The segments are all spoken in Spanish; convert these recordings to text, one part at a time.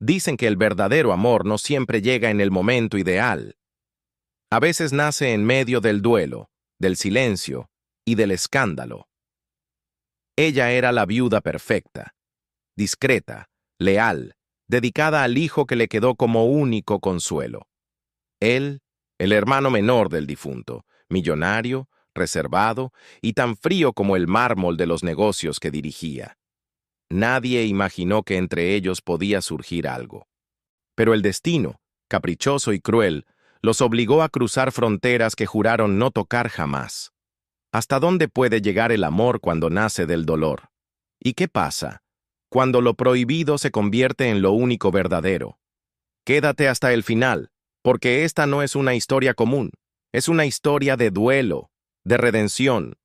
Dicen que el verdadero amor no siempre llega en el momento ideal. A veces nace en medio del duelo, del silencio y del escándalo. Ella era la viuda perfecta, discreta, leal, dedicada al hijo que le quedó como único consuelo. Él, el hermano menor del difunto, millonario, reservado y tan frío como el mármol de los negocios que dirigía. Nadie imaginó que entre ellos podía surgir algo. Pero el destino, caprichoso y cruel, los obligó a cruzar fronteras que juraron no tocar jamás. ¿Hasta dónde puede llegar el amor cuando nace del dolor? ¿Y qué pasa cuando lo prohibido se convierte en lo único verdadero? Quédate hasta el final, porque esta no es una historia común, es una historia de duelo, de redención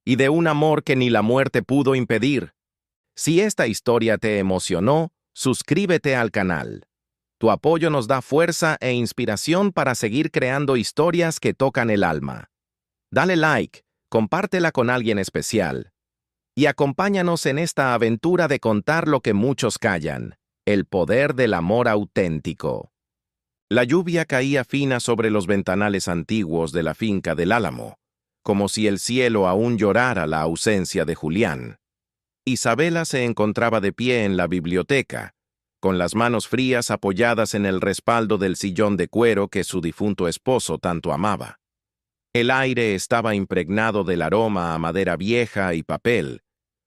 y de un amor que ni la muerte pudo impedir. Si esta historia te emocionó, suscríbete al canal. Tu apoyo nos da fuerza e inspiración para seguir creando historias que tocan el alma. Dale like, compártela con alguien especial y acompáñanos en esta aventura de contar lo que muchos callan, el poder del amor auténtico. La lluvia caía fina sobre los ventanales antiguos de la finca del Álamo, como si el cielo aún llorara la ausencia de Julián. Isabela se encontraba de pie en la biblioteca, con las manos frías apoyadas en el respaldo del sillón de cuero que su difunto esposo tanto amaba. El aire estaba impregnado del aroma a madera vieja y papel,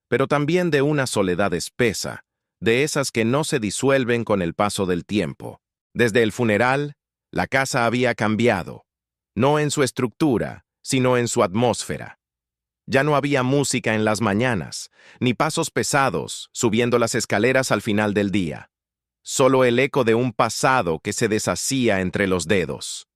pero también de una soledad espesa, de esas que no se disuelven con el paso del tiempo. Desde el funeral, la casa había cambiado, no en su estructura, sino en su atmósfera. Ya no había música en las mañanas, ni pasos pesados subiendo las escaleras al final del día. Solo el eco de un pasado que se deshacía entre los dedos.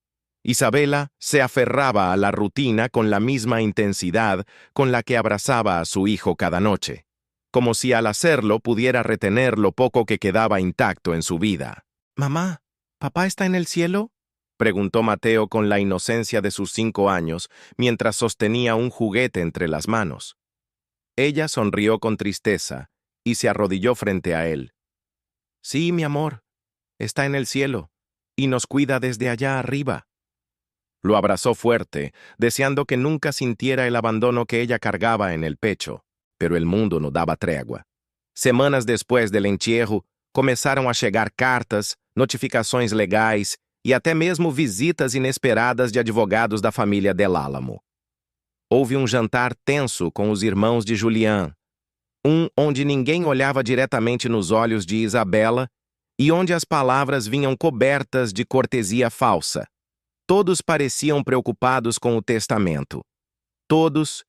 Isabela se aferraba a la rutina con la misma intensidad con la que abrazaba a su hijo cada noche, como si al hacerlo pudiera retener lo poco que quedaba intacto en su vida. «Mamá, ¿papá está en el cielo?», preguntó Mateo con la inocencia de sus 5 años, mientras sostenía un juguete entre las manos. Ella sonrió con tristeza y se arrodilló frente a él. «Sí, mi amor, está en el cielo y nos cuida desde allá arriba». Lo abrazó fuerte, deseando que nunca sintiera el abandono que ella cargaba en el pecho, pero el mundo no daba tregua. Semanas después del entierro, começaram a chegar cartas, notificações legais e até mesmo visitas inesperadas de advogados da família Del Álamo. Houve um jantar tenso com os irmãos de Julián, onde ninguém olhava diretamente nos olhos de Isabela e onde as palavras vinham cobertas de cortesia falsa. Todos pareciam preocupados com o testamento. Todos,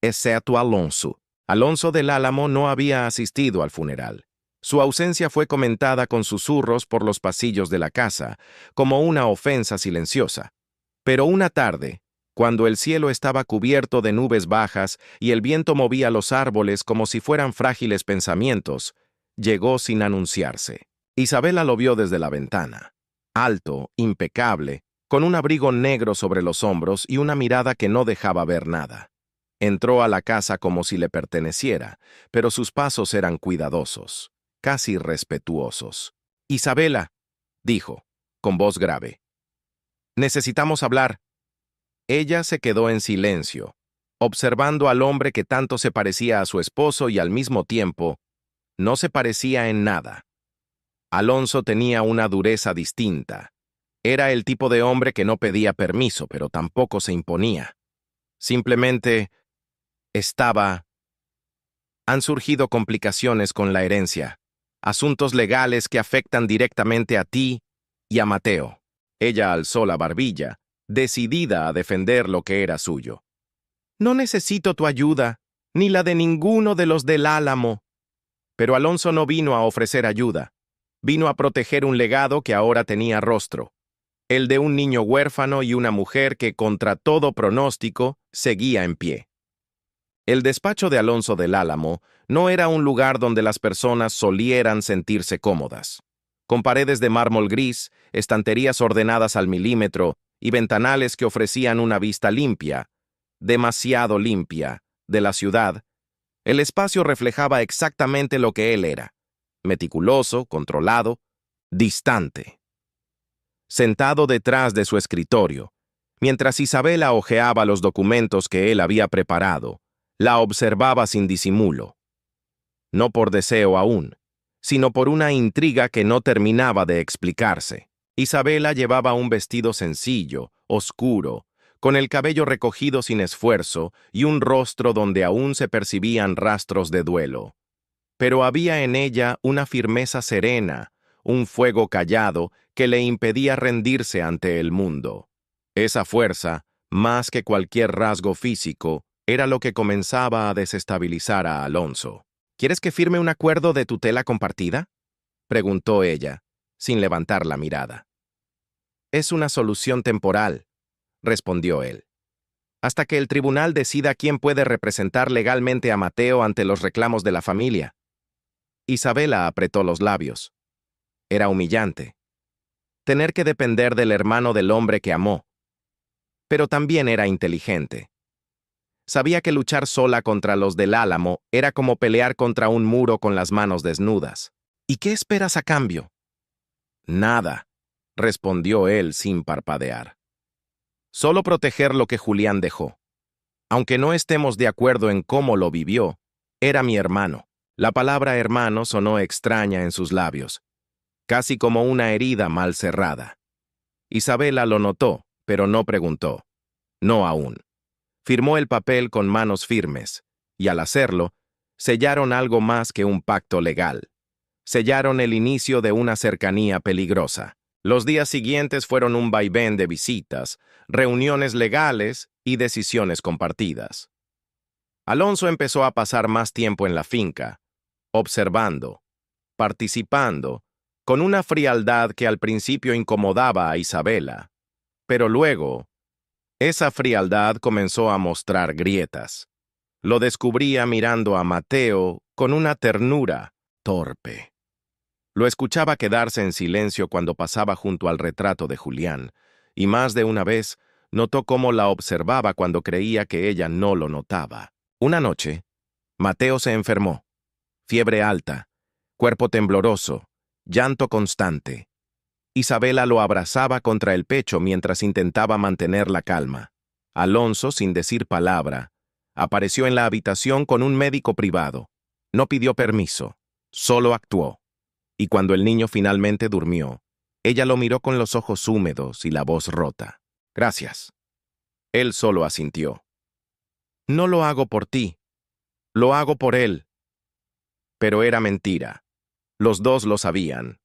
exceto Alonso. Alonso del Álamo no había asistido al funeral. Su ausencia fue comentada con susurros por los pasillos de la casa, como una ofensa silenciosa. Pero una tarde, cuando el cielo estaba cubierto de nubes bajas y el viento movía los árboles como si fueran frágiles pensamientos, llegó sin anunciarse. Isabela lo vio desde la ventana. Alto, impecable, con un abrigo negro sobre los hombros y una mirada que no dejaba ver nada. Entró a la casa como si le perteneciera, pero sus pasos eran cuidadosos, casi respetuosos. «Isabela», dijo, con voz grave, «necesitamos hablar». Ella se quedó en silencio, observando al hombre que tanto se parecía a su esposo y al mismo tiempo no se parecía en nada. Alonso tenía una dureza distinta. Era el tipo de hombre que no pedía permiso, pero tampoco se imponía. Simplemente estaba. Han surgido complicaciones con la herencia, asuntos legales que afectan directamente a ti y a Mateo. Ella alzó la barbilla, decidida a defender lo que era suyo. «No necesito tu ayuda, ni la de ninguno de los del Álamo». Pero Alonso no vino a ofrecer ayuda. Vino a proteger un legado que ahora tenía rostro. El de un niño huérfano y una mujer que, contra todo pronóstico, seguía en pie. El despacho de Alonso del Álamo no era un lugar donde las personas solieran sentirse cómodas. Con paredes de mármol gris, estanterías ordenadas al milímetro y ventanales que ofrecían una vista limpia, demasiado limpia, de la ciudad, el espacio reflejaba exactamente lo que él era: meticuloso, controlado, distante. Sentado detrás de su escritorio, mientras Isabela hojeaba los documentos que él había preparado, la observaba sin disimulo. No por deseo aún, sino por una intriga que no terminaba de explicarse. Isabela llevaba un vestido sencillo, oscuro, con el cabello recogido sin esfuerzo y un rostro donde aún se percibían rastros de duelo. Pero había en ella una firmeza serena, un fuego callado que le impedía rendirse ante el mundo. Esa fuerza, más que cualquier rasgo físico, era lo que comenzaba a desestabilizar a Alonso. ¿Quieres que firme un acuerdo de tutela compartida?, preguntó ella, sin levantar la mirada. Es una solución temporal, respondió él, hasta que el tribunal decida quién puede representar legalmente a Mateo ante los reclamos de la familia. Isabela apretó los labios. Era humillante. Tener que depender del hermano del hombre que amó. Pero también era inteligente. Sabía que luchar sola contra los del Álamo era como pelear contra un muro con las manos desnudas. ¿Y qué esperas a cambio? Nada, respondió él sin parpadear. Solo proteger lo que Julián dejó. Aunque no estemos de acuerdo en cómo lo vivió, era mi hermano. La palabra hermano sonó extraña en sus labios, casi como una herida mal cerrada. Isabela lo notó, pero no preguntó. No aún. Firmó el papel con manos firmes, y al hacerlo, sellaron algo más que un pacto legal. Sellaron el inicio de una cercanía peligrosa. Los días siguientes fueron un vaivén de visitas, reuniones legales y decisiones compartidas. Alonso empezó a pasar más tiempo en la finca, observando, participando, con una frialdad que al principio incomodaba a Isabela, pero luego, esa frialdad comenzó a mostrar grietas. Lo descubría mirando a Mateo con una ternura torpe. Lo escuchaba quedarse en silencio cuando pasaba junto al retrato de Julián, y más de una vez notó cómo la observaba cuando creía que ella no lo notaba. Una noche, Mateo se enfermó. Fiebre alta, cuerpo tembloroso, llanto constante. Isabela lo abrazaba contra el pecho mientras intentaba mantener la calma. Alonso, sin decir palabra, apareció en la habitación con un médico privado. No pidió permiso, solo actuó. Y cuando el niño finalmente durmió, ella lo miró con los ojos húmedos y la voz rota. Gracias. Él solo asintió. No lo hago por ti, lo hago por él. Pero era mentira. Los dos lo sabían.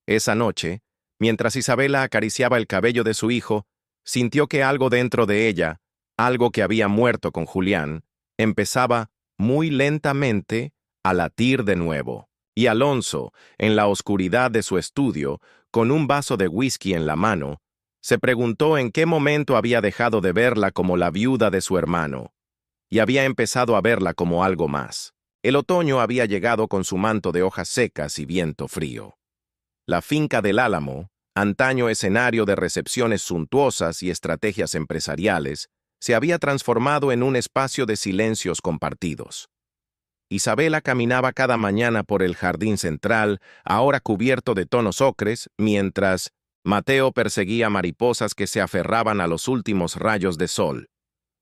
Esa noche, mientras Isabela acariciaba el cabello de su hijo, sintió que algo dentro de ella, algo que había muerto con Julián, empezaba, muy lentamente, a latir de nuevo. Y Alonso, en la oscuridad de su estudio, con un vaso de whisky en la mano, se preguntó en qué momento había dejado de verla como la viuda de su hermano, y había empezado a verla como algo más. El otoño había llegado con su manto de hojas secas y viento frío. La finca del Álamo, antaño escenario de recepciones suntuosas y estrategias empresariales, se había transformado en un espacio de silencios compartidos. Isabela caminaba cada mañana por el jardín central, ahora cubierto de tonos ocres, mientras Mateo perseguía mariposas que se aferraban a los últimos rayos de sol.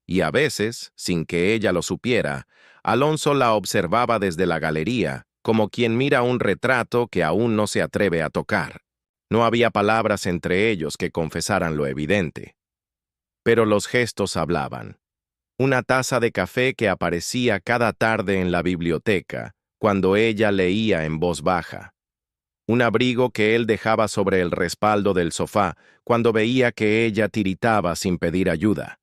Y a veces, sin que ella lo supiera, Alonso la observaba desde la galería, como quien mira un retrato que aún no se atreve a tocar. No había palabras entre ellos que confesaran lo evidente. Pero los gestos hablaban. Una taza de café que aparecía cada tarde en la biblioteca, cuando ella leía en voz baja. Un abrigo que él dejaba sobre el respaldo del sofá, cuando veía que ella tiritaba sin pedir ayuda.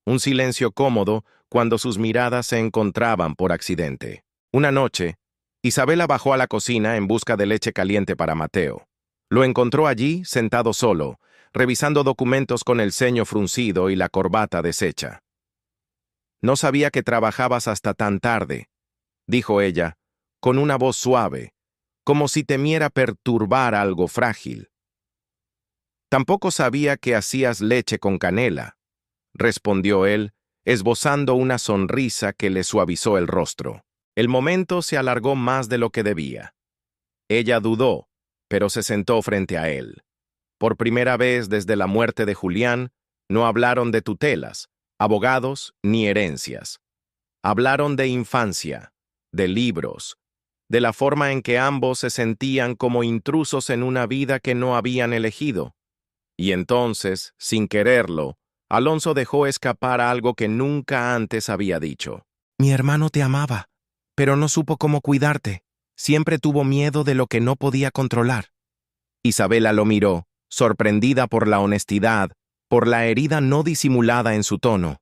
Un silencio cómodo cuando sus miradas se encontraban por accidente. Una noche, Isabela bajó a la cocina en busca de leche caliente para Mateo. Lo encontró allí, sentado solo, revisando documentos con el ceño fruncido y la corbata deshecha. No sabía que trabajabas hasta tan tarde, dijo ella, con una voz suave, como si temiera perturbar algo frágil. Tampoco sabía que hacías leche con canela, respondió él, esbozando una sonrisa que le suavizó el rostro. El momento se alargó más de lo que debía. Ella dudó, pero se sentó frente a él. Por primera vez desde la muerte de Julián, no hablaron de tutelas, abogados ni herencias. Hablaron de infancia, de libros, de la forma en que ambos se sentían como intrusos en una vida que no habían elegido. Y entonces, sin quererlo, Alonso dejó escapar algo que nunca antes había dicho. Mi hermano te amaba, pero no supo cómo cuidarte. Siempre tuvo miedo de lo que no podía controlar. Isabela lo miró, sorprendida por la honestidad, por la herida no disimulada en su tono.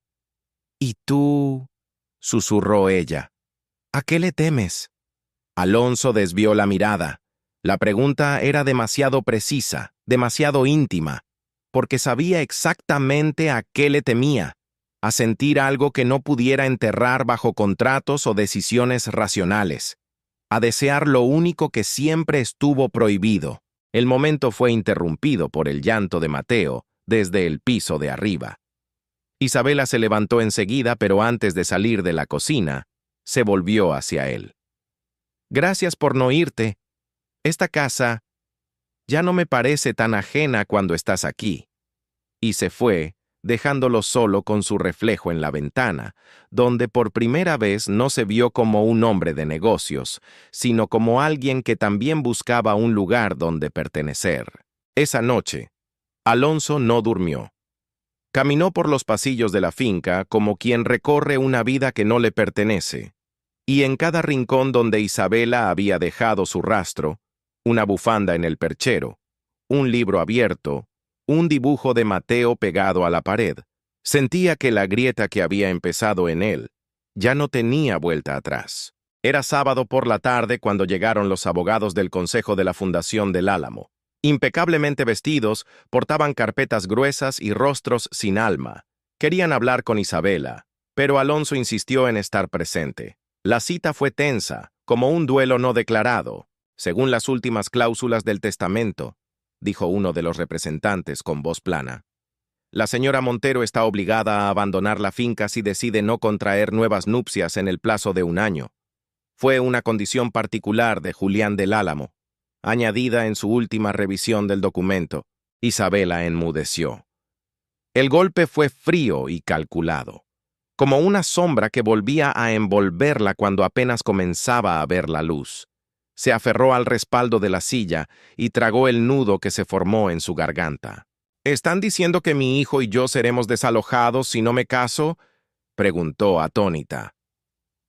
¿Y tú? Susurró ella. ¿A qué le temes? Alonso desvió la mirada. La pregunta era demasiado precisa, demasiado íntima, porque sabía exactamente a qué le temía, a sentir algo que no pudiera enterrar bajo contratos o decisiones racionales, a desear lo único que siempre estuvo prohibido. El momento fue interrumpido por el llanto de Mateo desde el piso de arriba. Isabela se levantó enseguida, pero antes de salir de la cocina, se volvió hacia él. Gracias por no irte. Esta casa ya no me parece tan ajena cuando estás aquí. Y se fue, dejándolo solo con su reflejo en la ventana, donde por primera vez no se vio como un hombre de negocios, sino como alguien que también buscaba un lugar donde pertenecer. Esa noche, Alonso no durmió. Caminó por los pasillos de la finca como quien recorre una vida que no le pertenece, y en cada rincón donde Isabela había dejado su rastro, una bufanda en el perchero, un libro abierto, un dibujo de Mateo pegado a la pared, sentía que la grieta que había empezado en él ya no tenía vuelta atrás. Era sábado por la tarde cuando llegaron los abogados del Consejo de la Fundación del Álamo. Impecablemente vestidos, portaban carpetas gruesas y rostros sin alma. Querían hablar con Isabela, pero Alonso insistió en estar presente. La cita fue tensa, como un duelo no declarado, según las últimas cláusulas del testamento, dijo uno de los representantes con voz plana. La señora Montero está obligada a abandonar la finca si decide no contraer nuevas nupcias en el plazo de 1 año. Fue una condición particular de Julián del Álamo, añadida en su última revisión del documento. Isabela enmudeció. El golpe fue frío y calculado, como una sombra que volvía a envolverla cuando apenas comenzaba a ver la luz. Se aferró al respaldo de la silla y tragó el nudo que se formó en su garganta. ¿Están diciendo que mi hijo y yo seremos desalojados si no me caso?, preguntó atónita.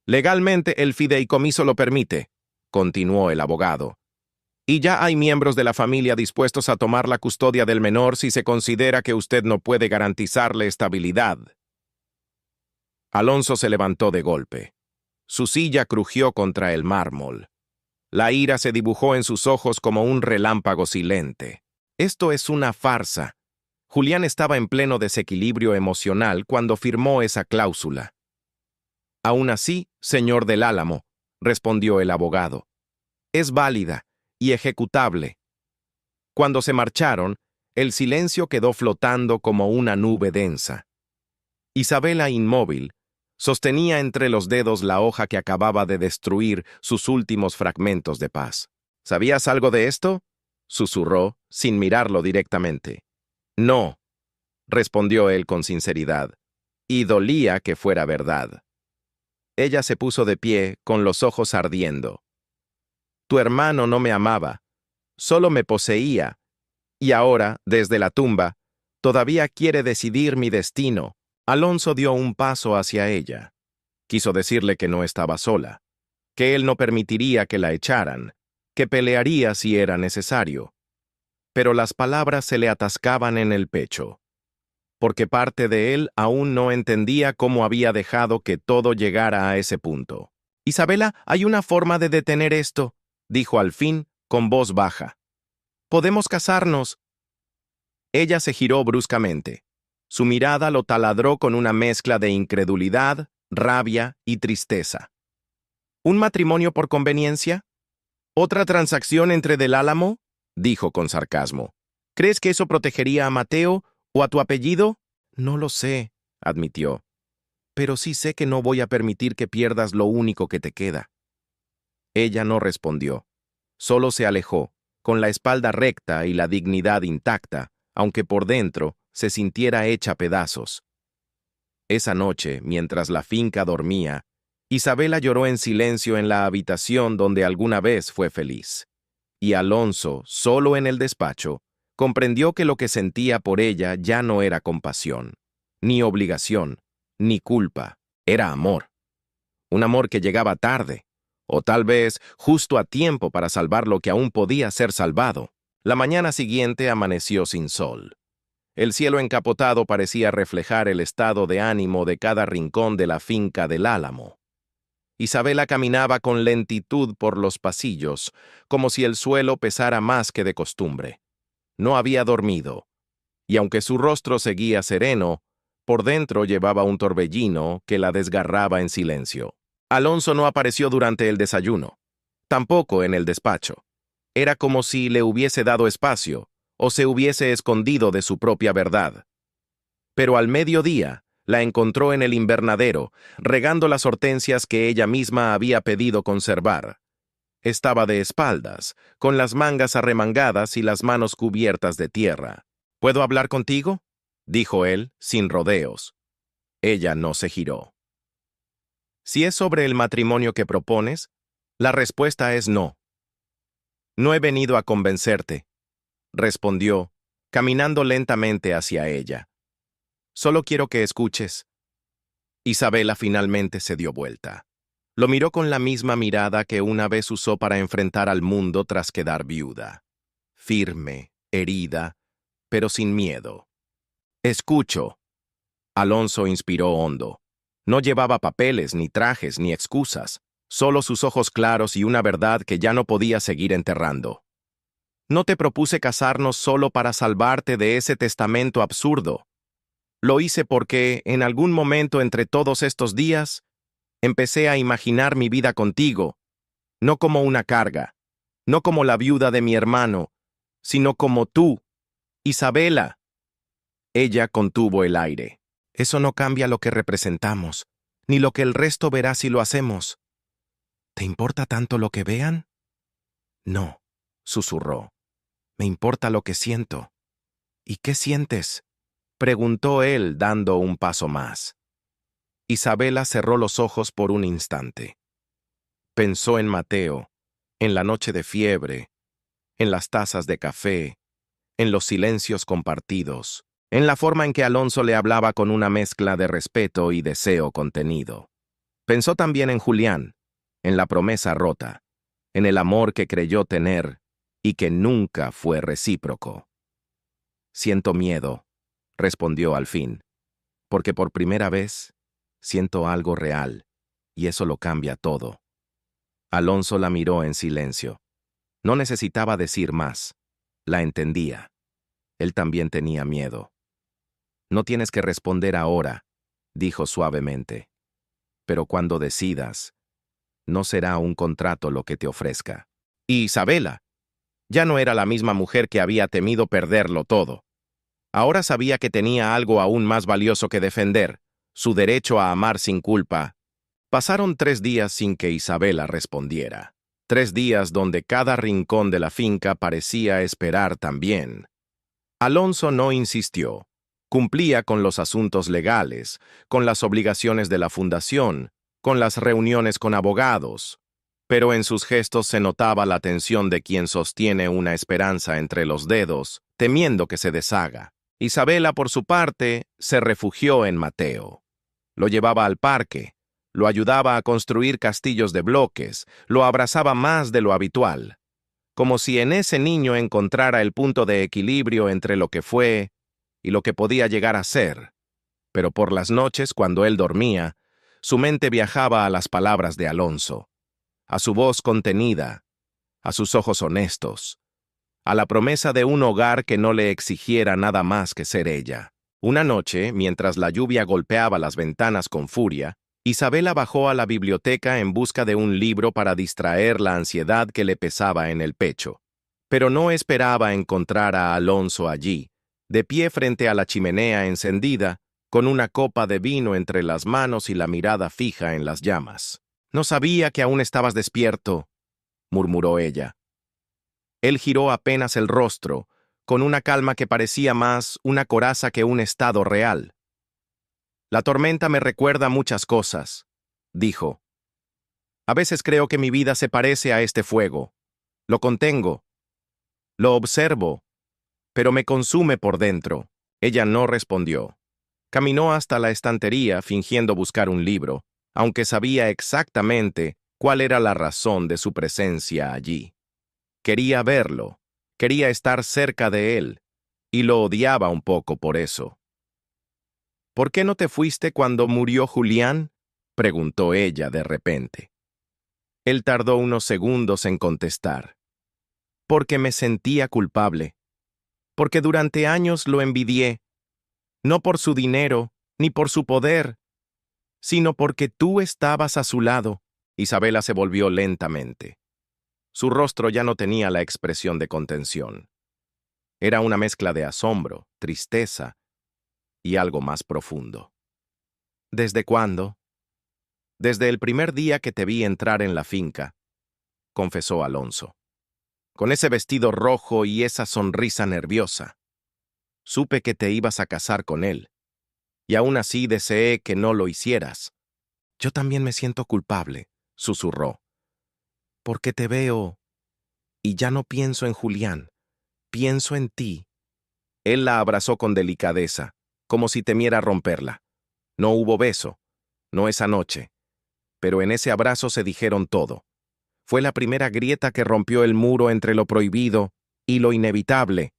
Legalmente el fideicomiso lo permite, continuó el abogado. Y ya hay miembros de la familia dispuestos a tomar la custodia del menor si se considera que usted no puede garantizarle estabilidad. Alonso se levantó de golpe. Su silla crujió contra el mármol. La ira se dibujó en sus ojos como un relámpago silente. Esto es una farsa. Julián estaba en pleno desequilibrio emocional cuando firmó esa cláusula. Aún así, señor del Álamo, respondió el abogado, es válida y ejecutable. Cuando se marcharon, el silencio quedó flotando como una nube densa. Isabela, inmóvil, sostenía entre los dedos la hoja que acababa de destruir sus últimos fragmentos de paz. ¿Sabías algo de esto?, susurró, sin mirarlo directamente. No, respondió él con sinceridad, y dolía que fuera verdad. Ella se puso de pie, con los ojos ardiendo. Tu hermano no me amaba, solo me poseía, y ahora, desde la tumba, todavía quiere decidir mi destino. Alonso dio un paso hacia ella. Quiso decirle que no estaba sola, que él no permitiría que la echaran, que pelearía si era necesario. Pero las palabras se le atascaban en el pecho, porque parte de él aún no entendía cómo había dejado que todo llegara a ese punto. Isabela, hay una forma de detener esto, dijo al fin, con voz baja. Podemos casarnos. Ella se giró bruscamente. Su mirada lo taladró con una mezcla de incredulidad, rabia y tristeza. ¿Un matrimonio por conveniencia? ¿Otra transacción entre del Álamo?, dijo con sarcasmo. ¿Crees que eso protegería a Mateo o a tu apellido? No lo sé, admitió. Pero sí sé que no voy a permitir que pierdas lo único que te queda. Ella no respondió. Solo se alejó, con la espalda recta y la dignidad intacta, aunque por dentro se sintiera hecha pedazos. Esa noche, mientras la finca dormía, Isabela lloró en silencio en la habitación donde alguna vez fue feliz. Y Alonso, solo en el despacho, comprendió que lo que sentía por ella ya no era compasión, ni obligación, ni culpa, era amor. Un amor que llegaba tarde, o tal vez justo a tiempo para salvar lo que aún podía ser salvado. La mañana siguiente amaneció sin sol. El cielo encapotado parecía reflejar el estado de ánimo de cada rincón de la finca del Álamo. Isabela caminaba con lentitud por los pasillos, como si el suelo pesara más que de costumbre. No había dormido, y aunque su rostro seguía sereno, por dentro llevaba un torbellino que la desgarraba en silencio. Alonso no apareció durante el desayuno, tampoco en el despacho. Era como si le hubiese dado espacio, o se hubiese escondido de su propia verdad. Pero al mediodía, la encontró en el invernadero, regando las hortensias que ella misma había pedido conservar. Estaba de espaldas, con las mangas arremangadas y las manos cubiertas de tierra. ¿Puedo hablar contigo?, dijo él, sin rodeos. Ella no se giró. Si es sobre el matrimonio que propones, la respuesta es no. No he venido a convencerte, respondió, caminando lentamente hacia ella. Solo quiero que escuches. Isabela finalmente se dio vuelta. Lo miró con la misma mirada que una vez usó para enfrentar al mundo tras quedar viuda. Firme, herida, pero sin miedo. Escucho. Alonso inspiró hondo. No llevaba papeles, ni trajes, ni excusas, solo sus ojos claros y una verdad que ya no podía seguir enterrando. No te propuse casarnos solo para salvarte de ese testamento absurdo. Lo hice porque, en algún momento entre todos estos días, empecé a imaginar mi vida contigo, no como una carga, no como la viuda de mi hermano, sino como tú, Isabela. Ella contuvo el aire. Eso no cambia lo que representamos, ni lo que el resto verá si lo hacemos. ¿Te importa tanto lo que vean? No, susurró. Me importa lo que siento. ¿Y qué sientes?, preguntó él, dando un paso más. Isabela cerró los ojos por un instante. Pensó en Mateo, en la noche de fiebre, en las tazas de café, en los silencios compartidos, en la forma en que Alonso le hablaba con una mezcla de respeto y deseo contenido. Pensó también en Julián, en la promesa rota, en el amor que creyó tener y que nunca fue recíproco. Siento miedo, respondió al fin, porque por primera vez siento algo real, y eso lo cambia todo. Alonso la miró en silencio. No necesitaba decir más. La entendía. Él también tenía miedo. No tienes que responder ahora, dijo suavemente. Pero cuando decidas, no será un contrato lo que te ofrezca. Y Isabela ya no era la misma mujer que había temido perderlo todo. Ahora sabía que tenía algo aún más valioso que defender, su derecho a amar sin culpa. Pasaron 3 días sin que Isabela respondiera. 3 días donde cada rincón de la finca parecía esperar también. Alonso no insistió. Cumplía con los asuntos legales, con las obligaciones de la fundación, con las reuniones con abogados. Pero en sus gestos se notaba la tensión de quien sostiene una esperanza entre los dedos, temiendo que se deshaga. Isabela, por su parte, se refugió en Mateo. Lo llevaba al parque, lo ayudaba a construir castillos de bloques, lo abrazaba más de lo habitual, como si en ese niño encontrara el punto de equilibrio entre lo que fue y lo que podía llegar a ser. Pero por las noches, cuando él dormía, su mente viajaba a las palabras de Alonso, a su voz contenida, a sus ojos honestos, a la promesa de un hogar que no le exigiera nada más que ser ella. Una noche, mientras la lluvia golpeaba las ventanas con furia, Isabela bajó a la biblioteca en busca de un libro para distraer la ansiedad que le pesaba en el pecho. Pero no esperaba encontrar a Alonso allí, de pie frente a la chimenea encendida, con una copa de vino entre las manos y la mirada fija en las llamas. «No sabía que aún estabas despierto», murmuró ella. Él giró apenas el rostro, con una calma que parecía más una coraza que un estado real. La tormenta me recuerda muchas cosas, dijo. A veces creo que mi vida se parece a este fuego. Lo contengo, lo observo, pero me consume por dentro. Ella no respondió. Caminó hasta la estantería fingiendo buscar un libro, aunque sabía exactamente cuál era la razón de su presencia allí. Quería verlo, quería estar cerca de él, y lo odiaba un poco por eso. ¿Por qué no te fuiste cuando murió Julián?, preguntó ella de repente. Él tardó unos segundos en contestar. Porque me sentía culpable. Porque durante años lo envidié, no por su dinero, ni por su poder, sino porque tú estabas a su lado. Isabela se volvió lentamente. Su rostro ya no tenía la expresión de contención. Era una mezcla de asombro, tristeza y algo más profundo. ¿Desde cuándo? Desde el primer día que te vi entrar en la finca, confesó Alonso. Con ese vestido rojo y esa sonrisa nerviosa. Supe que te ibas a casar con él, y aún así deseé que no lo hicieras. Yo también me siento culpable, susurró. Porque te veo, y ya no pienso en Julián, pienso en ti. Él la abrazó con delicadeza, como si temiera romperla. No hubo beso, no esa noche, pero en ese abrazo se dijeron todo. Fue la primera grieta que rompió el muro entre lo prohibido y lo inevitable.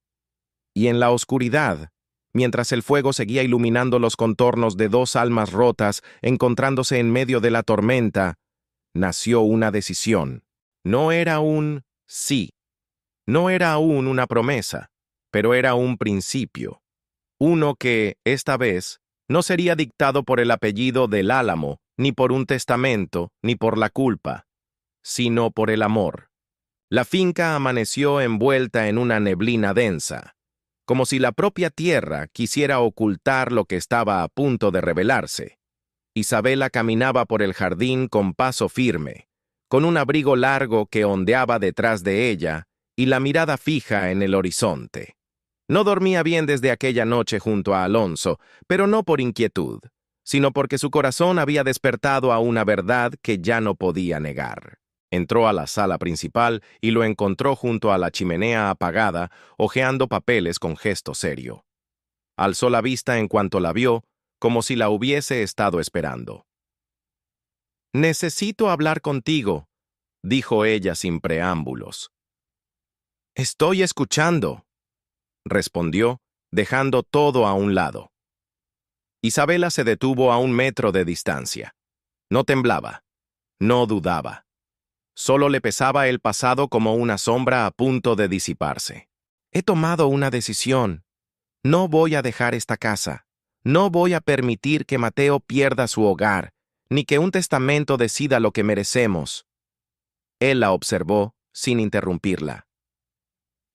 Y en la oscuridad, mientras el fuego seguía iluminando los contornos de dos almas rotas encontrándose en medio de la tormenta, nació una decisión. No era un sí, no era aún una promesa, pero era un principio. Uno que, esta vez, no sería dictado por el apellido del Álamo, ni por un testamento, ni por la culpa, sino por el amor. La finca amaneció envuelta en una neblina densa, como si la propia tierra quisiera ocultar lo que estaba a punto de revelarse. Isabela caminaba por el jardín con paso firme, con un abrigo largo que ondeaba detrás de ella y la mirada fija en el horizonte. No dormía bien desde aquella noche junto a Alonso, pero no por inquietud, sino porque su corazón había despertado a una verdad que ya no podía negar. Entró a la sala principal y lo encontró junto a la chimenea apagada, hojeando papeles con gesto serio. Alzó la vista en cuanto la vio, como si la hubiese estado esperando. «Necesito hablar contigo», dijo ella sin preámbulos. «Estoy escuchando», respondió, dejando todo a un lado. Isabela se detuvo a 1 metro de distancia. No temblaba, no dudaba. Solo le pesaba el pasado como una sombra a punto de disiparse. He tomado una decisión. No voy a dejar esta casa. No voy a permitir que Mateo pierda su hogar, ni que un testamento decida lo que merecemos. Él la observó, sin interrumpirla.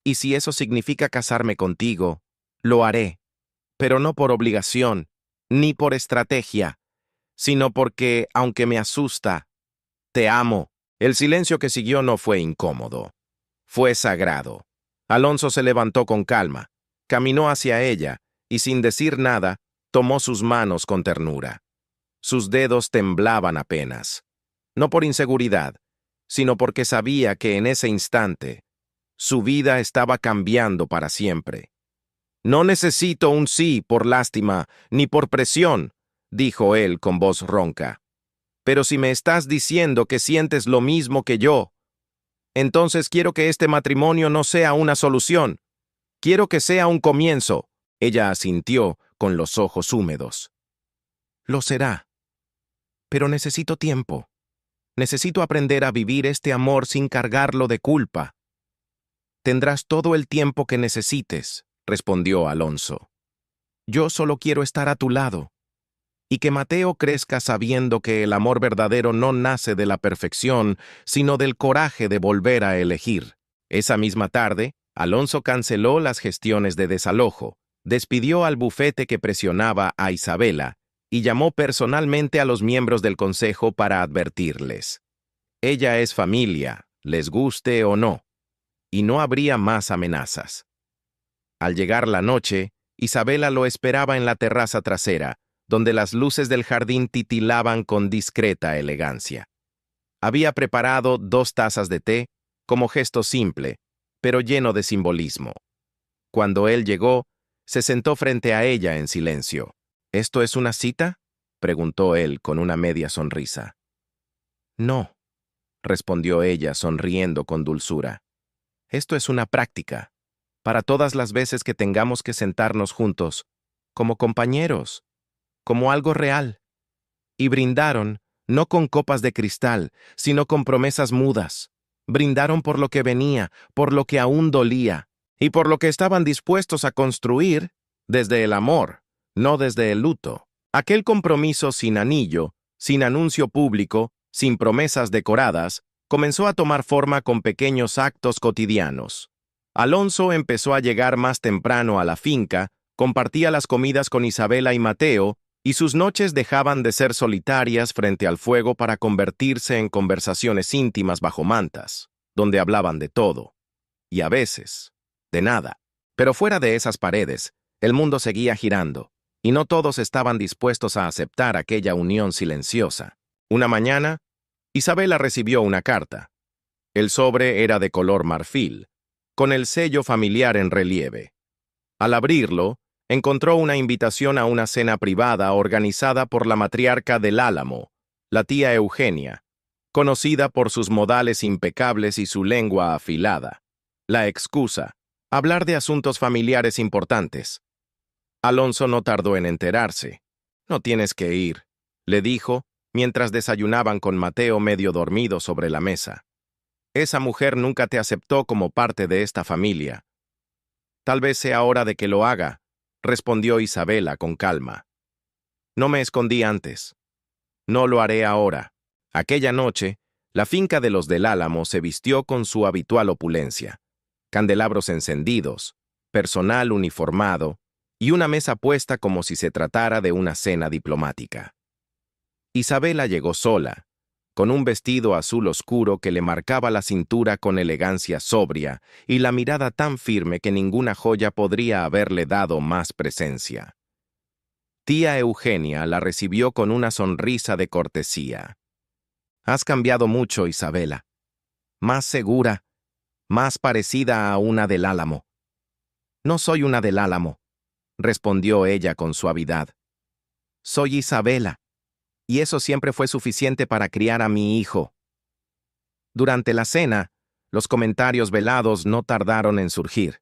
Y si eso significa casarme contigo, lo haré, pero no por obligación, ni por estrategia, sino porque, aunque me asusta, te amo. El silencio que siguió no fue incómodo. Fue sagrado. Alonso se levantó con calma, caminó hacia ella y, sin decir nada, tomó sus manos con ternura. Sus dedos temblaban apenas. No por inseguridad, sino porque sabía que en ese instante su vida estaba cambiando para siempre. «No necesito un sí por lástima ni por presión», dijo él con voz ronca. «Pero si me estás diciendo que sientes lo mismo que yo, entonces quiero que este matrimonio no sea una solución. Quiero que sea un comienzo». Ella asintió con los ojos húmedos. «Lo será. Pero necesito tiempo. Necesito aprender a vivir este amor sin cargarlo de culpa». «Tendrás todo el tiempo que necesites», respondió Alonso. «Yo solo quiero estar a tu lado, y que Mateo crezca sabiendo que el amor verdadero no nace de la perfección, sino del coraje de volver a elegir». Esa misma tarde, Alonso canceló las gestiones de desalojo, despidió al bufete que presionaba a Isabela y llamó personalmente a los miembros del consejo para advertirles. Ella es familia, les guste o no. y no habría más amenazas. Al llegar la noche, Isabela lo esperaba en la terraza trasera, donde las luces del jardín titilaban con discreta elegancia. Había preparado 2 tazas de té, como gesto simple, pero lleno de simbolismo. Cuando él llegó, se sentó frente a ella en silencio. ¿Esto es una cita?, preguntó él con una media sonrisa. No, respondió ella sonriendo con dulzura. Esto es una práctica, para todas las veces que tengamos que sentarnos juntos, como compañeros, como algo real. Y brindaron, no con copas de cristal, sino con promesas mudas. Brindaron por lo que venía, por lo que aún dolía, y por lo que estaban dispuestos a construir desde el amor, no desde el luto. Aquel compromiso sin anillo, sin anuncio público, sin promesas decoradas, comenzó a tomar forma con pequeños actos cotidianos. Alonso empezó a llegar más temprano a la finca, compartía las comidas con Isabela y Mateo, y sus noches dejaban de ser solitarias frente al fuego para convertirse en conversaciones íntimas bajo mantas, donde hablaban de todo, y a veces, de nada. Pero fuera de esas paredes, el mundo seguía girando, y no todos estaban dispuestos a aceptar aquella unión silenciosa. Una mañana, Isabela recibió una carta. El sobre era de color marfil, con el sello familiar en relieve. Al abrirlo, encontró una invitación a una cena privada organizada por la matriarca del Álamo, la tía Eugenia, conocida por sus modales impecables y su lengua afilada. La excusa: hablar de asuntos familiares importantes. Alonso no tardó en enterarse. «No tienes que ir», le dijo, mientras desayunaban con Mateo medio dormido sobre la mesa. «Esa mujer nunca te aceptó como parte de esta familia». «Tal vez sea hora de que lo haga», respondió Isabela con calma. «No me escondí antes. No lo haré ahora». Aquella noche, la finca de los del Álamo se vistió con su habitual opulencia. Candelabros encendidos, personal uniformado y una mesa puesta como si se tratara de una cena diplomática. Isabela llegó sola, con un vestido azul oscuro que le marcaba la cintura con elegancia sobria y la mirada tan firme que ninguna joya podría haberle dado más presencia. Tía Eugenia la recibió con una sonrisa de cortesía. «Has cambiado mucho, Isabela. Más segura, más parecida a una del Álamo». «No soy una del Álamo», respondió ella con suavidad. «Soy Isabela, y eso siempre fue suficiente para criar a mi hijo». Durante la cena, los comentarios velados no tardaron en surgir.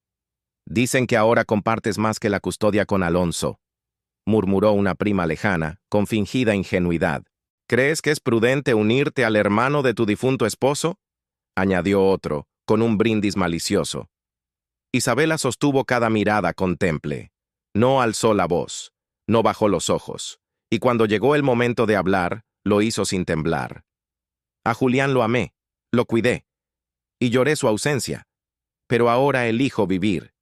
«Dicen que ahora compartes más que la custodia con Alonso», murmuró una prima lejana, con fingida ingenuidad. «¿Crees que es prudente unirte al hermano de tu difunto esposo?», añadió otro, con un brindis malicioso. Isabela sostuvo cada mirada con temple. No alzó la voz, no bajó los ojos, y cuando llegó el momento de hablar, lo hizo sin temblar. «A Julián lo amé, lo cuidé, y lloré su ausencia, pero ahora elijo vivir.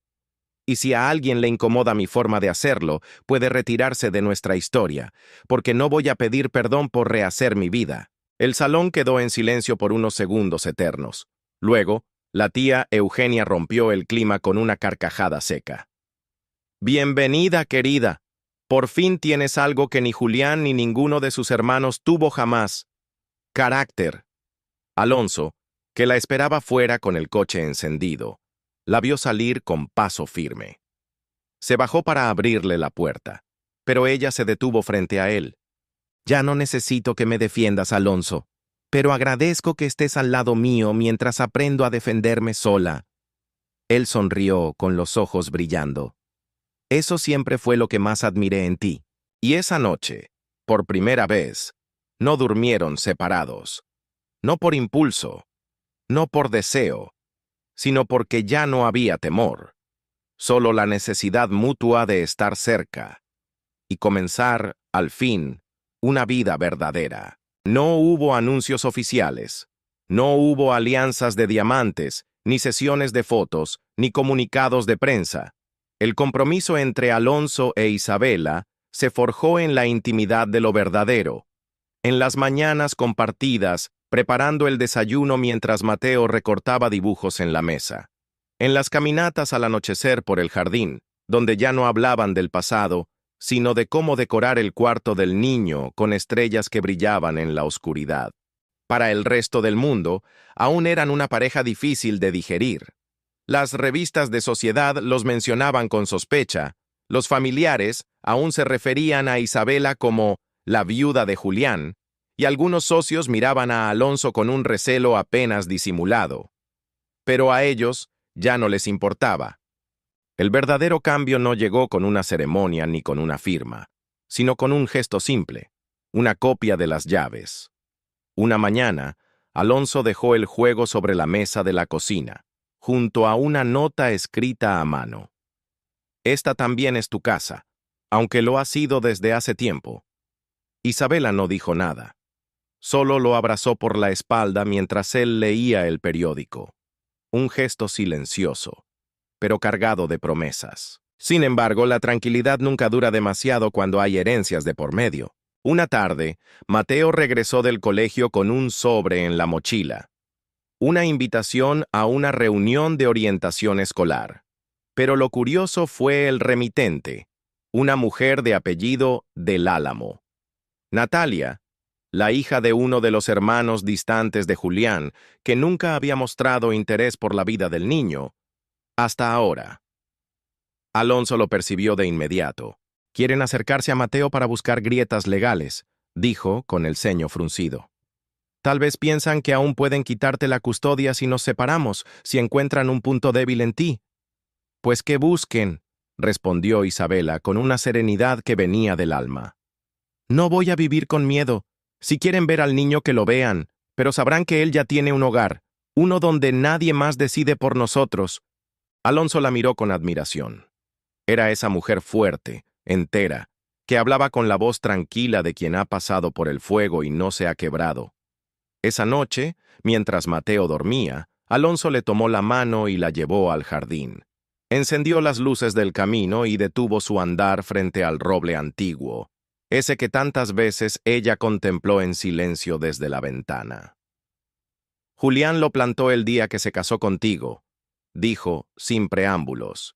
Y si a alguien le incomoda mi forma de hacerlo, puede retirarse de nuestra historia, porque no voy a pedir perdón por rehacer mi vida». El salón quedó en silencio por unos segundos eternos. Luego, la tía Eugenia rompió el clima con una carcajada seca. «Bienvenida, querida. Por fin tienes algo que ni Julián ni ninguno de sus hermanos tuvo jamás: carácter». Alonso, que la esperaba fuera con el coche encendido, la vio salir con paso firme. Se bajó para abrirle la puerta, pero ella se detuvo frente a él. «Ya no necesito que me defiendas, Alonso, pero agradezco que estés al lado mío mientras aprendo a defenderme sola». Él sonrió con los ojos brillando. «Eso siempre fue lo que más admiré en ti». Y esa noche, por primera vez, no durmieron separados. No por impulso, no por deseo, sino porque ya no había temor, solo la necesidad mutua de estar cerca y comenzar, al fin, una vida verdadera. No hubo anuncios oficiales, no hubo alianzas de diamantes, ni sesiones de fotos, ni comunicados de prensa. El compromiso entre Alonso e Isabela se forjó en la intimidad de lo verdadero, en las mañanas compartidas, preparando el desayuno mientras Mateo recortaba dibujos en la mesa. En las caminatas al anochecer por el jardín, donde ya no hablaban del pasado, sino de cómo decorar el cuarto del niño con estrellas que brillaban en la oscuridad. Para el resto del mundo, aún eran una pareja difícil de digerir. Las revistas de sociedad los mencionaban con sospecha. Los familiares aún se referían a Isabela como la viuda de Julián, y algunos socios miraban a Alonso con un recelo apenas disimulado. Pero a ellos ya no les importaba. El verdadero cambio no llegó con una ceremonia ni con una firma, sino con un gesto simple, una copia de las llaves. Una mañana, Alonso dejó el juego sobre la mesa de la cocina, junto a una nota escrita a mano. Esta también es tu casa, aunque lo ha sido desde hace tiempo. Isabela no dijo nada. Solo lo abrazó por la espalda mientras él leía el periódico. Un gesto silencioso, pero cargado de promesas. Sin embargo, la tranquilidad nunca dura demasiado cuando hay herencias de por medio. Una tarde, Mateo regresó del colegio con un sobre en la mochila. Una invitación a una reunión de orientación escolar. Pero lo curioso fue el remitente, una mujer de apellido Del Álamo. Natalia, la hija de uno de los hermanos distantes de Julián, que nunca había mostrado interés por la vida del niño, hasta ahora. Alonso lo percibió de inmediato. Quieren acercarse a Mateo para buscar grietas legales, dijo con el ceño fruncido. Tal vez piensan que aún pueden quitarte la custodia si nos separamos, si encuentran un punto débil en ti. Pues que busquen, respondió Isabela con una serenidad que venía del alma. No voy a vivir con miedo. Si quieren ver al niño, que lo vean, pero sabrán que él ya tiene un hogar, uno donde nadie más decide por nosotros. Alonso la miró con admiración. Era esa mujer fuerte, entera, que hablaba con la voz tranquila de quien ha pasado por el fuego y no se ha quebrado. Esa noche, mientras Mateo dormía, Alonso le tomó la mano y la llevó al jardín. Encendió las luces del camino y detuvo su andar frente al roble antiguo, ese que tantas veces ella contempló en silencio desde la ventana. Julián lo plantó el día que se casó contigo, dijo, sin preámbulos,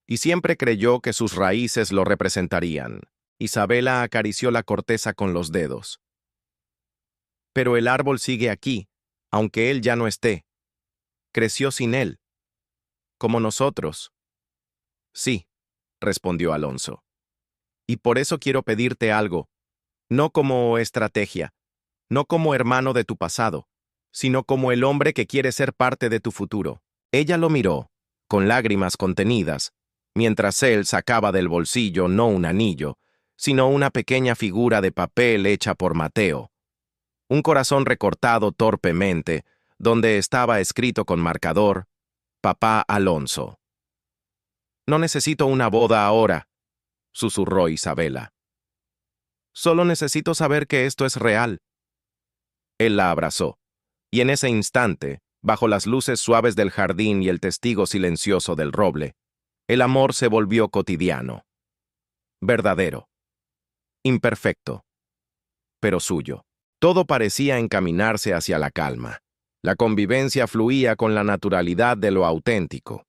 y siempre creyó que sus raíces lo representarían. Isabela acarició la corteza con los dedos. Pero el árbol sigue aquí, aunque él ya no esté. Creció sin él, como nosotros. Sí, respondió Alonso. Y por eso quiero pedirte algo, no como estrategia, no como hermano de tu pasado, sino como el hombre que quiere ser parte de tu futuro. Ella lo miró, con lágrimas contenidas, mientras él sacaba del bolsillo no un anillo, sino una pequeña figura de papel hecha por Mateo. Un corazón recortado torpemente, donde estaba escrito con marcador, Papá Alonso. No necesito una boda ahora, susurró Isabela. Solo necesito saber que esto es real. Él la abrazó, y en ese instante, bajo las luces suaves del jardín y el testigo silencioso del roble, el amor se volvió cotidiano. Verdadero. Imperfecto. Pero suyo. Todo parecía encaminarse hacia la calma. La convivencia fluía con la naturalidad de lo auténtico.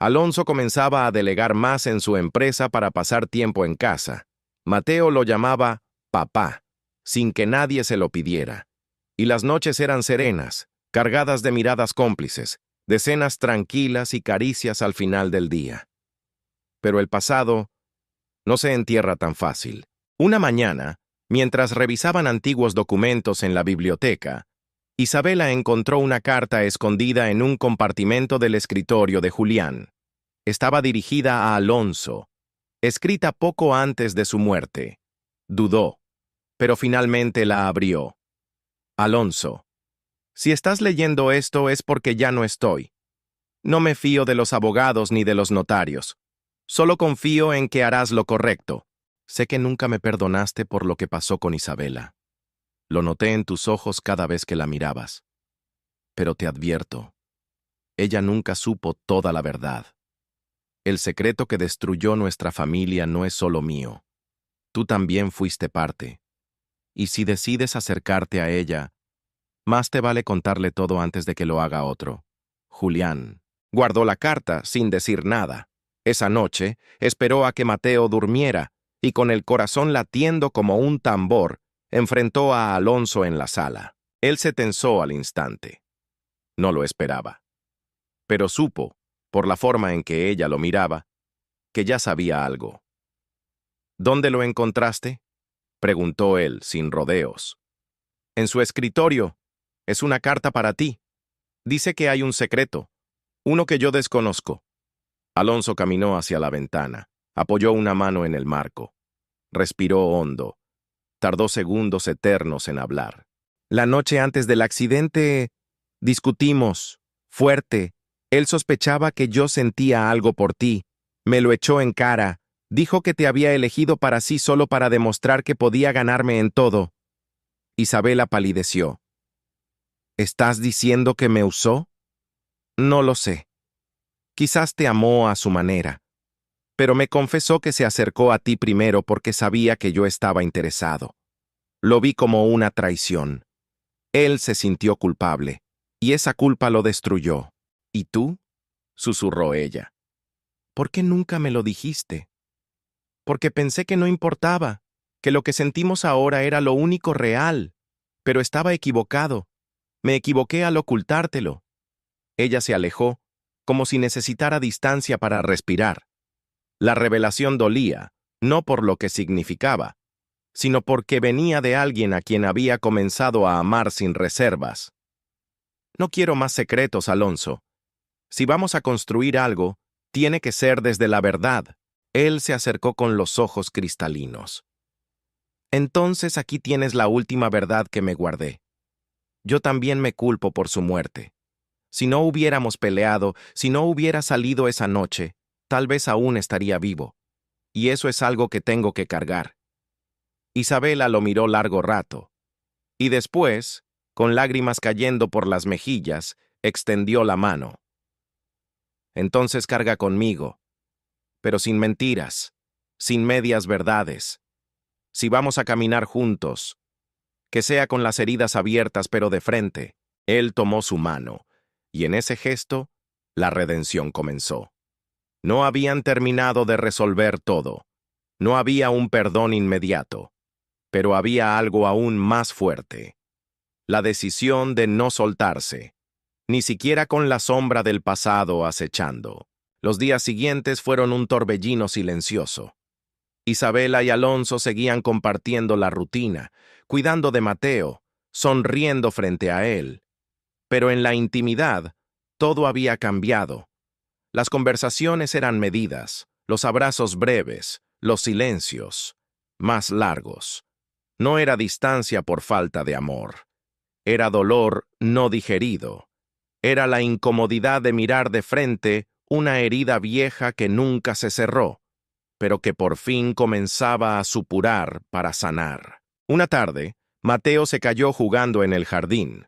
Alonso comenzaba a delegar más en su empresa para pasar tiempo en casa. Mateo lo llamaba papá, sin que nadie se lo pidiera. Y las noches eran serenas, cargadas de miradas cómplices, de cenas tranquilas y caricias al final del día. Pero el pasado no se entierra tan fácil. Una mañana, mientras revisaban antiguos documentos en la biblioteca, Isabela encontró una carta escondida en un compartimento del escritorio de Julián. Estaba dirigida a Alonso, escrita poco antes de su muerte. Dudó, pero finalmente la abrió. Alonso, si estás leyendo esto es porque ya no estoy. No me fío de los abogados ni de los notarios. Solo confío en que harás lo correcto. Sé que nunca me perdonaste por lo que pasó con Isabela. Lo noté en tus ojos cada vez que la mirabas. Pero te advierto, ella nunca supo toda la verdad. El secreto que destruyó nuestra familia no es solo mío. Tú también fuiste parte. Y si decides acercarte a ella, más te vale contarle todo antes de que lo haga otro. Julián. Guardó la carta sin decir nada. Esa noche esperó a que Mateo durmiera y con el corazón latiendo como un tambor, enfrentó a Alonso en la sala. Él se tensó al instante. No lo esperaba. Pero supo, por la forma en que ella lo miraba, que ya sabía algo. ¿Dónde lo encontraste?, preguntó él, sin rodeos. En su escritorio. Es una carta para ti. Dice que hay un secreto, uno que yo desconozco. Alonso caminó hacia la ventana, apoyó una mano en el marco. Respiró hondo. Tardó segundos eternos en hablar. La noche antes del accidente, discutimos, fuerte. Él sospechaba que yo sentía algo por ti. Me lo echó en cara. Dijo que te había elegido para sí solo para demostrar que podía ganarme en todo. Isabela palideció. ¿Estás diciendo que me usó? No lo sé. Quizás te amó a su manera, pero me confesó que se acercó a ti primero porque sabía que yo estaba interesado. Lo vi como una traición. Él se sintió culpable, y esa culpa lo destruyó. ¿Y tú?, susurró ella. ¿Por qué nunca me lo dijiste? Porque pensé que no importaba, que lo que sentimos ahora era lo único real, pero estaba equivocado. Me equivoqué al ocultártelo. Ella se alejó, como si necesitara distancia para respirar. La revelación dolía, no por lo que significaba, sino porque venía de alguien a quien había comenzado a amar sin reservas. No quiero más secretos, Alonso. Si vamos a construir algo, tiene que ser desde la verdad. Él se acercó con los ojos cristalinos. Entonces aquí tienes la última verdad que me guardé. Yo también me culpo por su muerte. Si no hubiéramos peleado, si no hubiera salido esa noche, tal vez aún estaría vivo. Y eso es algo que tengo que cargar. Isabela lo miró largo rato. Y después, con lágrimas cayendo por las mejillas, extendió la mano. Entonces carga conmigo, pero sin mentiras, sin medias verdades. Si vamos a caminar juntos, que sea con las heridas abiertas pero de frente. Él tomó su mano, y en ese gesto, la redención comenzó. No habían terminado de resolver todo. No había un perdón inmediato, pero había algo aún más fuerte. La decisión de no soltarse, ni siquiera con la sombra del pasado acechando. Los días siguientes fueron un torbellino silencioso. Isabela y Alonso seguían compartiendo la rutina, cuidando de Mateo, sonriendo frente a él. Pero en la intimidad, todo había cambiado. Las conversaciones eran medidas, los abrazos breves, los silencios más largos. No era distancia por falta de amor. Era dolor no digerido. Era la incomodidad de mirar de frente una herida vieja que nunca se cerró, pero que por fin comenzaba a supurar para sanar. Una tarde, Mateo se cayó jugando en el jardín.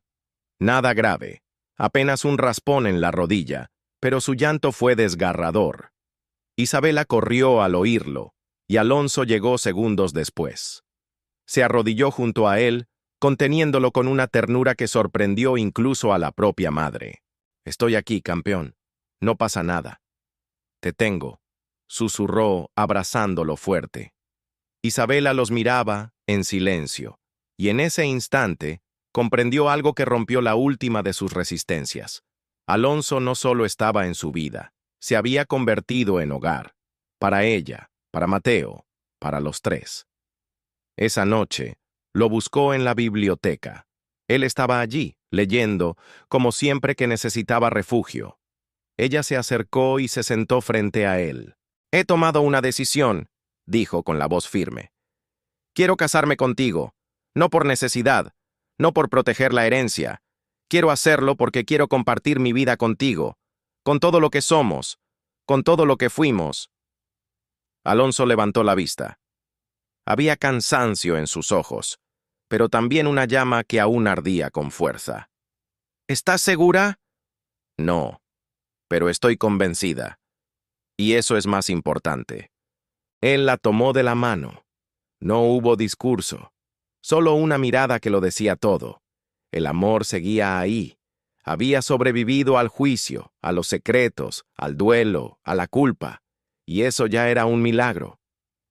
Nada grave, apenas un raspón en la rodilla, pero su llanto fue desgarrador. Isabela corrió al oírlo, y Alonso llegó segundos después. Se arrodilló junto a él, conteniéndolo con una ternura que sorprendió incluso a la propia madre. «Estoy aquí, campeón. No pasa nada. Te tengo», susurró, abrazándolo fuerte. Isabela los miraba en silencio, y en ese instante comprendió algo que rompió la última de sus resistencias. Alonso no solo estaba en su vida, se había convertido en hogar. Para ella, para Mateo, para los tres. Esa noche, lo buscó en la biblioteca. Él estaba allí, leyendo, como siempre que necesitaba refugio. Ella se acercó y se sentó frente a él. «He tomado una decisión», dijo con la voz firme. «Quiero casarme contigo, no por necesidad, no por proteger la herencia. Quiero hacerlo porque quiero compartir mi vida contigo, con todo lo que somos, con todo lo que fuimos». Alonso levantó la vista. Había cansancio en sus ojos, pero también una llama que aún ardía con fuerza. «¿Estás segura?» «No, pero estoy convencida. Y eso es más importante». Él la tomó de la mano. No hubo discurso, solo una mirada que lo decía todo. El amor seguía ahí, Había sobrevivido al juicio, a los secretos, al duelo, a la culpa, y eso ya era un milagro.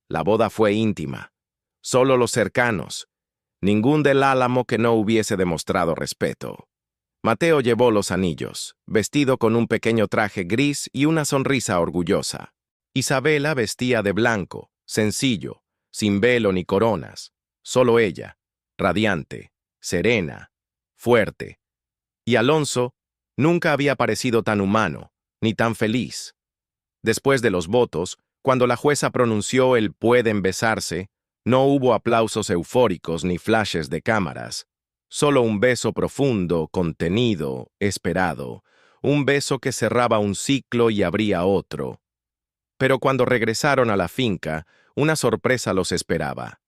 La boda fue íntima. Solo los cercanos. Ningún del Álamo que no hubiese demostrado respeto. Mateo llevó los anillos, vestido con un pequeño traje gris y una sonrisa orgullosa. Isabela vestía de blanco, sencillo, sin velo ni coronas, solo ella, radiante, serena, fuerte. Y Alonso nunca había parecido tan humano, ni tan feliz. Después de los votos, cuando la jueza pronunció el "pueden besarse", no hubo aplausos eufóricos ni flashes de cámaras. Solo un beso profundo, contenido, esperado. Un beso que cerraba un ciclo y abría otro. Pero cuando regresaron a la finca, una sorpresa los esperaba.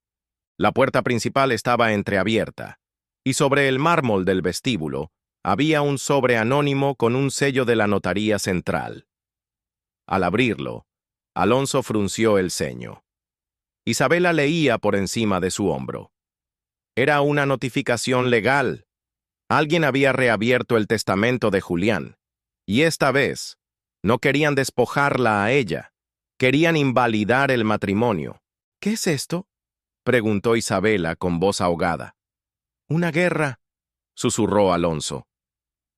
La puerta principal estaba entreabierta, y sobre el mármol del vestíbulo había un sobre anónimo con un sello de la notaría central. Al abrirlo, Alonso frunció el ceño. Isabela leía por encima de su hombro. Era una notificación legal. Alguien había reabierto el testamento de Julián, y esta vez no querían despojarla a ella, querían invalidar el matrimonio. ¿Qué es esto?, preguntó Isabela con voz ahogada. Una guerra, susurró Alonso.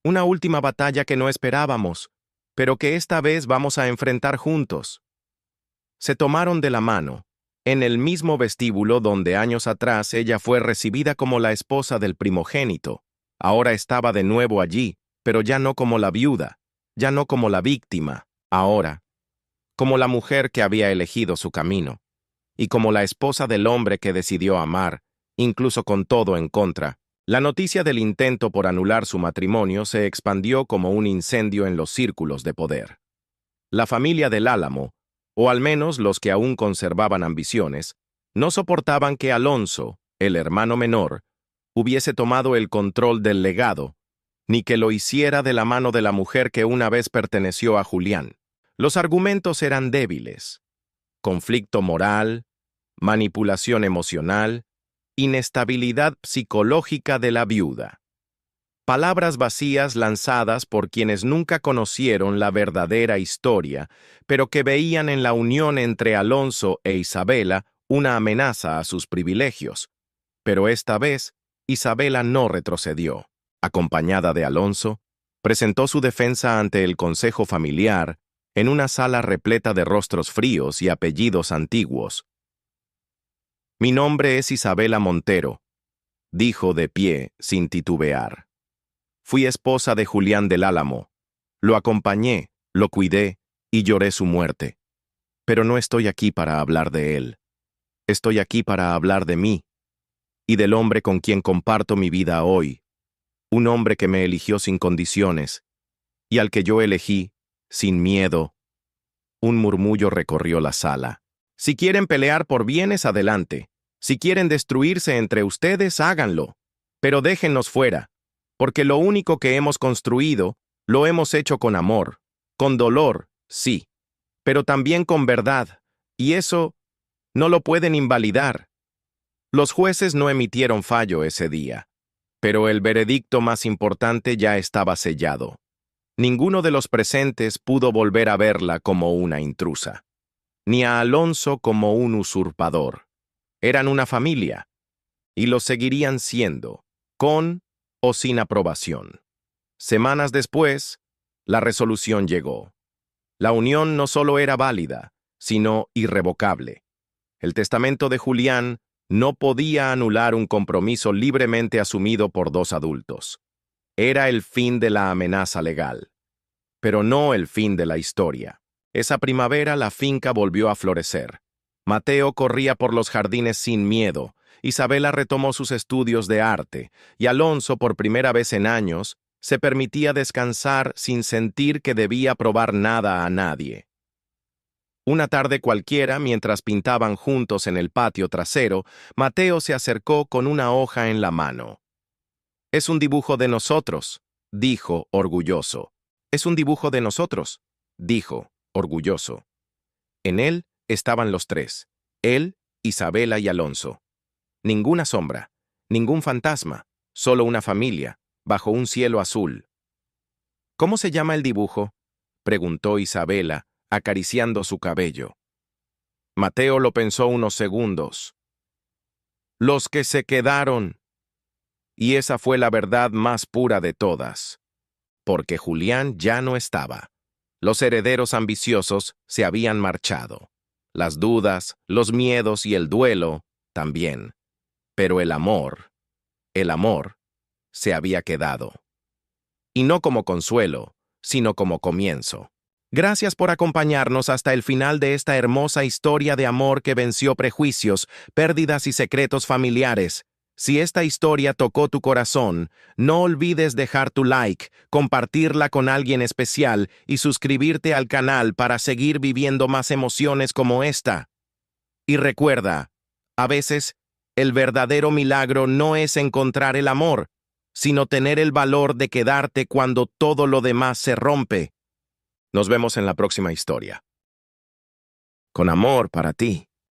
Una última batalla que no esperábamos, pero que esta vez vamos a enfrentar juntos. Se tomaron de la mano, en el mismo vestíbulo donde años atrás ella fue recibida como la esposa del primogénito. Ahora estaba de nuevo allí, pero ya no como la viuda, ya no como la víctima, ahora, como la mujer que había elegido su camino, y como la esposa del hombre que decidió amar, incluso con todo en contra. La noticia del intento por anular su matrimonio se expandió como un incendio en los círculos de poder. La familia del Álamo, o al menos los que aún conservaban ambiciones, no soportaban que Alonso, el hermano menor, hubiese tomado el control del legado, ni que lo hiciera de la mano de la mujer que una vez perteneció a Julián. Los argumentos eran débiles: conflicto moral, manipulación emocional, inestabilidad psicológica de la viuda. Palabras vacías lanzadas por quienes nunca conocieron la verdadera historia, pero que veían en la unión entre Alonso e Isabela una amenaza a sus privilegios. Pero esta vez, Isabela no retrocedió. Acompañada de Alonso, presentó su defensa ante el consejo familiar en una sala repleta de rostros fríos y apellidos antiguos. «Mi nombre es Isabela Montero», dijo de pie sin titubear. «Fui esposa de Julián del Álamo. Lo acompañé, lo cuidé y lloré su muerte. Pero no estoy aquí para hablar de él. Estoy aquí para hablar de mí y del hombre con quien comparto mi vida hoy. Un hombre que me eligió sin condiciones y al que yo elegí sin miedo». Un murmullo recorrió la sala. «Si quieren pelear por bienes, adelante. Si quieren destruirse entre ustedes, háganlo. Pero déjennos fuera, porque lo único que hemos construido, lo hemos hecho con amor, con dolor, sí, pero también con verdad, y eso no lo pueden invalidar». Los jueces no emitieron fallo ese día, pero el veredicto más importante ya estaba sellado. Ninguno de los presentes pudo volver a verla como una intrusa, ni a Alonso como un usurpador. Eran una familia, y lo seguirían siendo, con o sin aprobación. Semanas después, la resolución llegó. La unión no solo era válida, sino irrevocable. El testamento de Julián no podía anular un compromiso libremente asumido por dos adultos. Era el fin de la amenaza legal, pero no el fin de la historia. Esa primavera la finca volvió a florecer. Mateo corría por los jardines sin miedo, Isabela retomó sus estudios de arte, y Alonso, por primera vez en años, se permitía descansar sin sentir que debía probar nada a nadie. Una tarde cualquiera, mientras pintaban juntos en el patio trasero, Mateo se acercó con una hoja en la mano. «Es un dibujo de nosotros», dijo, orgulloso. «Es un dibujo de nosotros», dijo, orgulloso. En él estaban los tres: él, Isabela y Alonso. Ninguna sombra, ningún fantasma, solo una familia, bajo un cielo azul. ¿Cómo se llama el dibujo?, preguntó Isabela, acariciando su cabello. Mateo lo pensó unos segundos. Los que se quedaron. Y esa fue la verdad más pura de todas. Porque Julián ya no estaba. Los herederos ambiciosos se habían marchado. Las dudas, los miedos y el duelo también. Pero el amor, se había quedado. Y no como consuelo, sino como comienzo. Gracias por acompañarnos hasta el final de esta hermosa historia de amor que venció prejuicios, pérdidas y secretos familiares. Si esta historia tocó tu corazón, no olvides dejar tu like, compartirla con alguien especial y suscribirte al canal para seguir viviendo más emociones como esta. Y recuerda, a veces, el verdadero milagro no es encontrar el amor, sino tener el valor de quedarte cuando todo lo demás se rompe. Nos vemos en la próxima historia. Con amor para ti.